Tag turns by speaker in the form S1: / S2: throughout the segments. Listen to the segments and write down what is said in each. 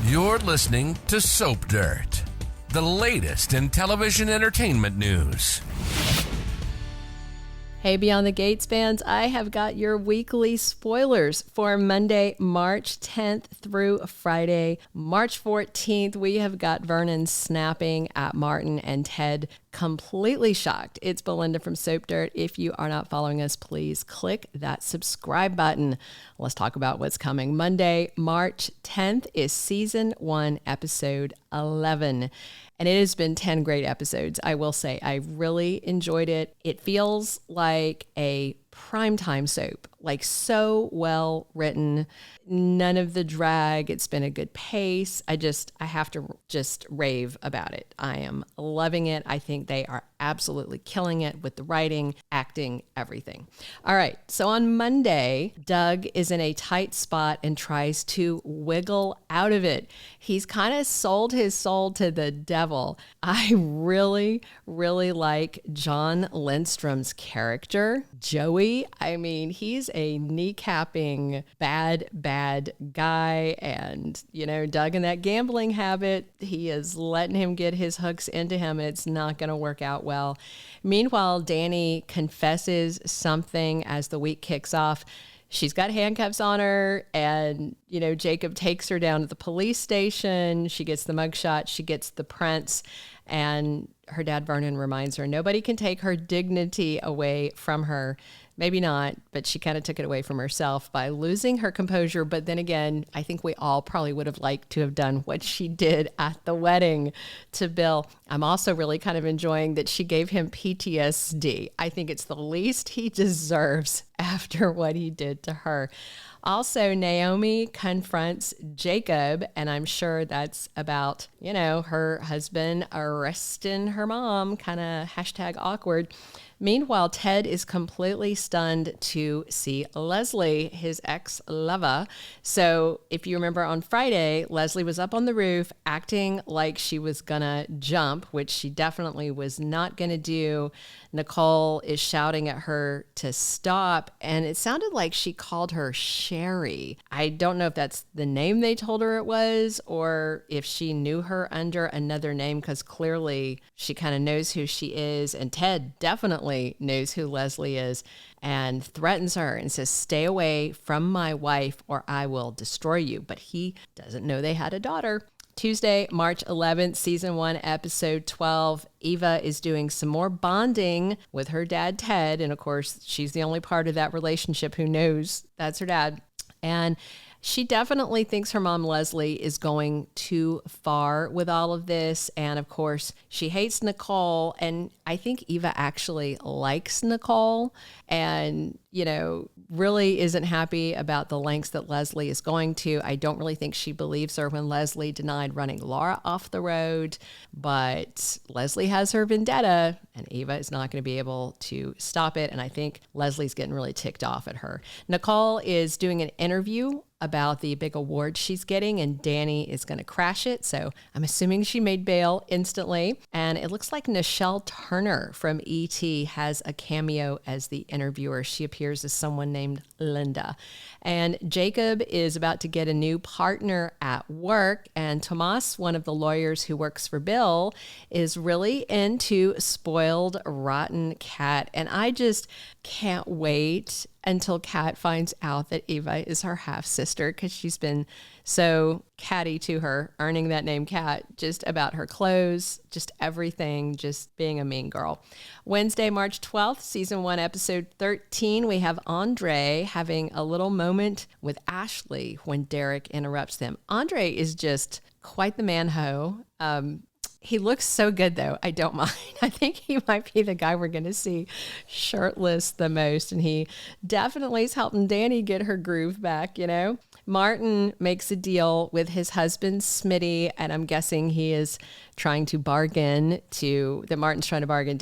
S1: You're listening to Soap Dirt, the latest in television entertainment news.
S2: Hey, Beyond the Gates fans, I have got your weekly spoilers for Monday, March 10th through Friday, March 14th. We have got Vernon snapping at Martin and Ted, completely shocked. It's Belinda from Soap Dirt. If you are not following us, please click that subscribe button. Let's talk about what's coming. Monday, March 10th is season 1, episode 11. And it has been 10 great episodes. I will say I really enjoyed it. It feels like a primetime soap, like so well written, none of the drag. It's been a good pace. I have to just rave about it. I am loving it. I think they are absolutely killing it with the writing, acting, everything. All right. So on Monday, Doug is in a tight spot and tries to wiggle out of it. He's kind of sold his soul to the devil. I really, really like John Lindstrom's character, Joey. I mean, he's a kneecapping bad guy. And, Doug in that gambling habit, he is letting him get his hooks into him, and it's not going to work out well. Meanwhile, Dani confesses something as the week kicks off. She's got handcuffs on her, and, Jacob takes her down to the police station. She gets the mugshot. She gets the prints. And her dad, Vernon, reminds her, nobody can take her dignity away from her. Maybe not, but she kind of took it away from herself by losing her composure. But then again, I think we all probably would have liked to have done what she did at the wedding to Bill. I'm also really kind of enjoying that she gave him PTSD. I think it's the least he deserves after what he did to her. Also, Naomi confronts Jacob, and I'm sure that's about, her husband arresting her mom, kind of #awkward. Meanwhile, Ted is completely stunned to see Leslie, his ex-lover. So if you remember on Friday, Leslie was up on the roof acting like she was gonna jump, which she definitely was not gonna do. Nicole is shouting at her to stop, and it sounded like she called her Sherry. I don't know if that's the name they told her it was, or if she knew her under another name, because clearly she kind of knows who she is, and Ted definitely knows who Leslie is, and threatens her and says, stay away from my wife or I will destroy you. But he doesn't know they had a daughter. Tuesday, March 11th, season 1, episode 12. Eva is doing some more bonding with her dad, Ted. And of course, she's the only part of that relationship who knows that's her dad. And she definitely thinks her mom, Leslie, is going too far with all of this. And of course, she hates Nicole. And I think Eva actually likes Nicole and, really isn't happy about the lengths that Leslie is going to. I don't really think she believes her when Leslie denied running Laura off the road. But Leslie has her vendetta, and Eva is not going to be able to stop it. And I think Leslie's getting really ticked off at her. Nicole is doing an interview about the big award she's getting, and Dani is going to crash it. So I'm assuming she made bail instantly. And it looks like Nichelle Turner from E.T. has a cameo as the interviewer. She appears as someone named Linda. And Jacob is about to get a new partner at work. And Tomas, one of the lawyers who works for Bill, is really into spoiled, rotten Kat. And I just can't wait until Kat finds out that Eva is her half-sister, because she's been so catty to her, earning that name Kat, just about her clothes, just everything, just being a mean girl. Wednesday, March 12th, season 1, episode 13, we have Andre having a little moment with Ashley when Derek interrupts them. Andre is just quite the man-ho. He looks so good, though. I don't mind. I think he might be the guy we're going to see shirtless the most. And he definitely is helping Dani get her groove back, Martin makes a deal with his husband, Smitty, and I'm guessing Martin's trying to bargain to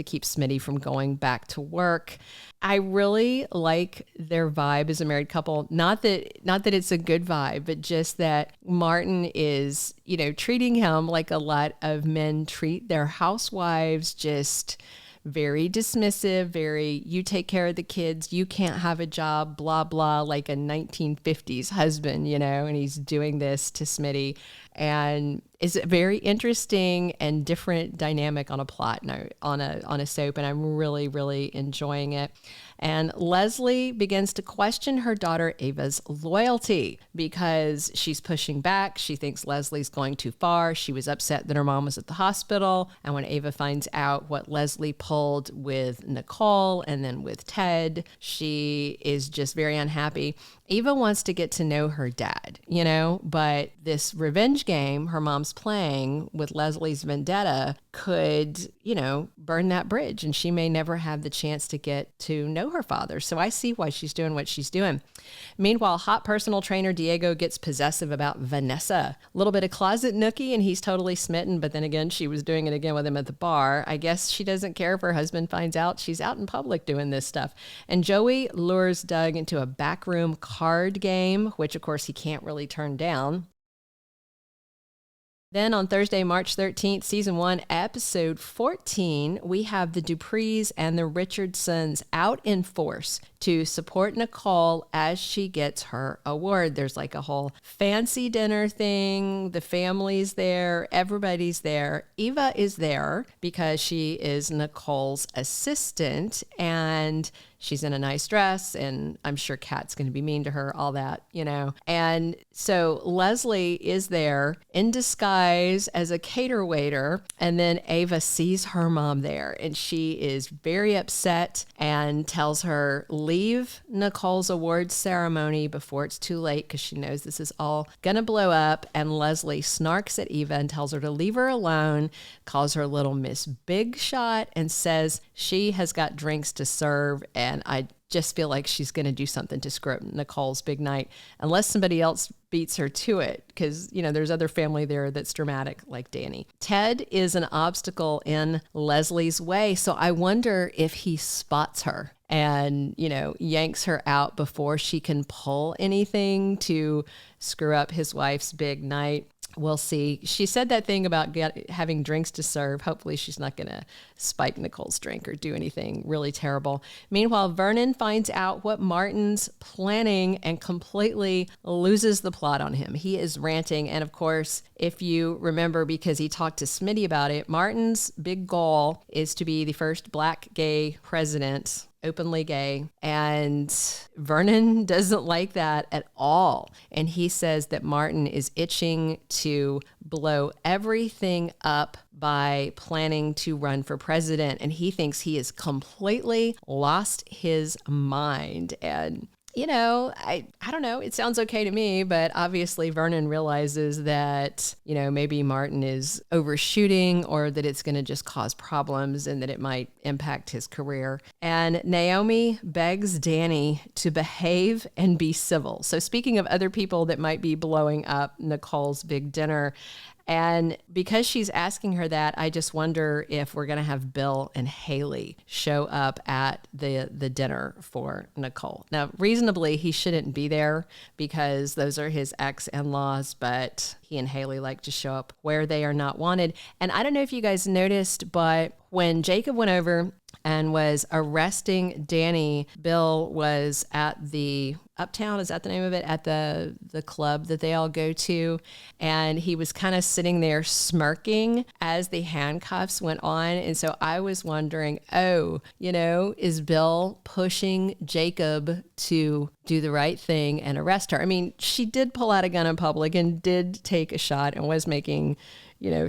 S2: keep Smitty from going back to work. I really like their vibe as a married couple. Not that it's a good vibe, but just that Martin is, treating him like a lot of men treat their housewives, just very dismissive, very, you take care of the kids, you can't have a job, blah, blah, like a 1950s husband, and he's doing this to Smitty. And it's a very interesting and different dynamic on a plot, on a soap, and I'm really, really enjoying it. And Leslie begins to question her daughter Ava's loyalty because she's pushing back. She thinks Leslie's going too far. She was upset that her mom was at the hospital. And when Ava finds out what Leslie pulled with Nicole and then with Ted, she is just very unhappy. Eva wants to get to know her dad, but this revenge game her mom's playing with Leslie's vendetta could, burn that bridge, and she may never have the chance to get to know her father. So I see why she's doing what she's doing. Meanwhile, hot personal trainer Diego gets possessive about Vanessa. A little bit of closet nookie, and he's totally smitten, but then again, she was doing it again with him at the bar. I guess she doesn't care if her husband finds out she's out in public doing this stuff. And Joey lures Doug into a backroom card game, which of course he can't really turn down. Then on Thursday, March 13th, season 1, episode 14, we have the Duprees and the Richardsons out in force to support Nicole as she gets her award. There's like a whole fancy dinner thing. The family's there. Everybody's there. Eva is there because she is Nicole's assistant, and she's in a nice dress, and I'm sure Kat's going to be mean to her, all that, And so Leslie is there in disguise as a cater waiter, and then Ava sees her mom there, and she is very upset and tells her, leave Nicole's awards ceremony before it's too late, because she knows this is all going to blow up. And Leslie snarks at Eva and tells her to leave her alone, calls her little Miss Big Shot, and says she has got drinks to serve, and I just feel like she's going to do something to screw up Nicole's big night, unless somebody else beats her to it, because, there's other family there that's dramatic, like Dani. Ted is an obstacle in Leslie's way, so I wonder if he spots her and, yanks her out before she can pull anything to screw up his wife's big night. We'll see. She said that thing about having drinks to serve. Hopefully she's not going to spike Nicole's drink or do anything really terrible. Meanwhile, Vernon finds out what Martin's planning and completely loses the plot on him. He is ranting. And of course, if you remember, because he talked to Smitty about it, Martin's big goal is to be the first Black gay president, openly gay, and Vernon doesn't like that at all. And he says that Martin is itching to blow everything up by planning to run for president, and he thinks he has completely lost his mind. And I don't know. It sounds okay to me, but obviously Vernon realizes that, maybe Martin is overshooting, or that it's going to just cause problems and that it might impact his career. And Naomi begs Dani to behave and be civil. So speaking of other people that might be blowing up Nicole's big dinner, and because she's asking her that, I just wonder if we're going to have Bill and Haley show up at the dinner for Nicole. Now, reasonably, he shouldn't be there because those are his ex-in-laws, but he and Haley like to show up where they are not wanted. And I don't know if you guys noticed, but when Jacob went over and was arresting Dani, Bill was at the Uptown, is that the name of it, at the club that they all go to, and he was kind of sitting there smirking as the handcuffs went on. And so I was wondering, is Bill pushing Jacob to do the right thing and arrest her? I mean, she did pull out a gun in public and did take a shot and was making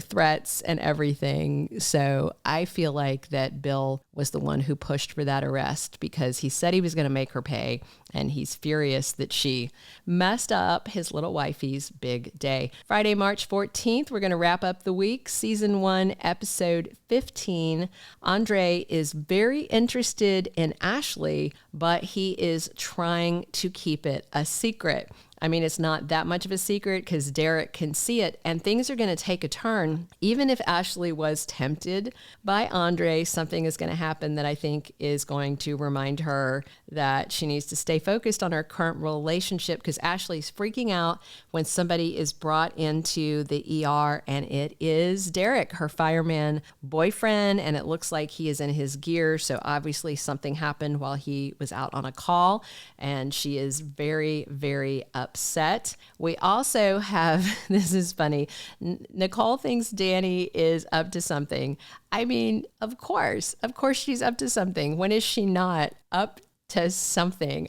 S2: threats and everything. So I feel like that Bill was the one who pushed for that arrest, because he said he was going to make her pay, and he's furious that she messed up his little wifey's big day. Friday, March 14th, we're going to wrap up the week. Season 1, episode 15. Andre is very interested in Ashley, but he is trying to keep it a secret. I mean, it's not that much of a secret because Derek can see it, and things are going to take a turn. Even if Ashley was tempted by Andre, something is going to happen that I think is going to remind her that she needs to stay focused on her current relationship, because Ashley's freaking out when somebody is brought into the ER, and it is Derek, her fireman boyfriend, and it looks like he is in his gear. So obviously something happened while he was out on a call, and she is very, very upset. We also have, this is funny, Nicole thinks Dani is up to something. I mean, of course she's up to something. When is she not up to something?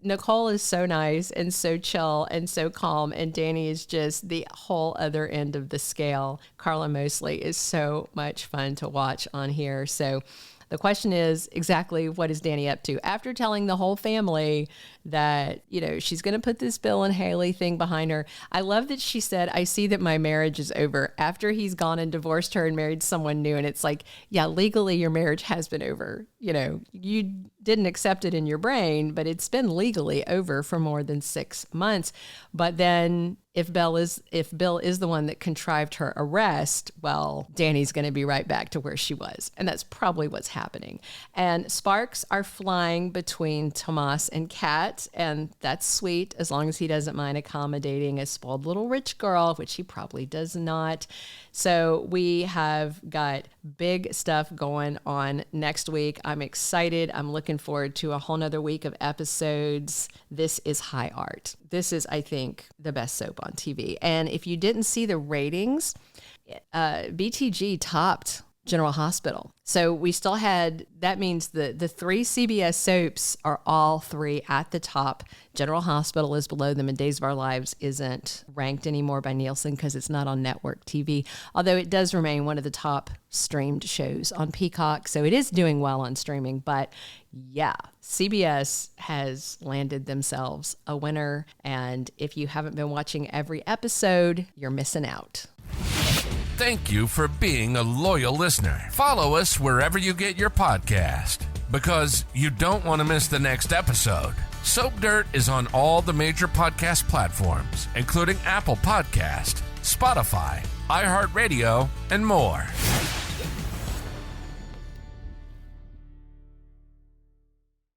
S2: Nicole is so nice and so chill and so calm, and Dani is just the whole other end of the scale. Karla Mosley is so much fun to watch on here. So the question is, exactly what is Dani up to? After telling the whole family that, she's going to put this Bill and Haley thing behind her. I love that she said, I see that my marriage is over, after he's gone and divorced her and married someone new. And it's like, yeah, legally your marriage has been over. You didn't accept it in your brain, but it's been legally over for more than 6 months. But then if Bill is the one that contrived her arrest, well, Dani's going to be right back to where she was. And that's probably what's happening. And sparks are flying between Tomas and Kat. And that's sweet, as long as he doesn't mind accommodating a spoiled little rich girl, which he probably does not. So we have got big stuff going on next week. I'm excited. I'm looking forward to a whole nother week of episodes. This is high art. This is, I think, the best soap on TV. And if you didn't see the ratings, BTG topped General Hospital. So we still had, that means the 3 CBS soaps are all 3 at the top. General Hospital is below them, and Days of Our Lives isn't ranked anymore by Nielsen because it's not on network TV, although it does remain one of the top streamed shows on Peacock. So it is doing well on streaming, but yeah, CBS has landed themselves a winner. And if you haven't been watching every episode, you're missing out.
S1: Thank you for being a loyal listener. Follow us wherever you get your podcast, because you don't want to miss the next episode. Soap Dirt is on all the major podcast platforms, including Apple Podcast, Spotify, iHeartRadio, and more.